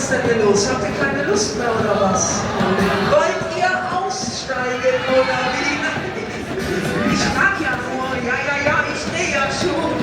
ist denn hier los? Habt ihr keine Lust mehr oder was? Wollt ihr aussteigen oder wie? Ich frag ja nur, ja, ich stehe ja schon.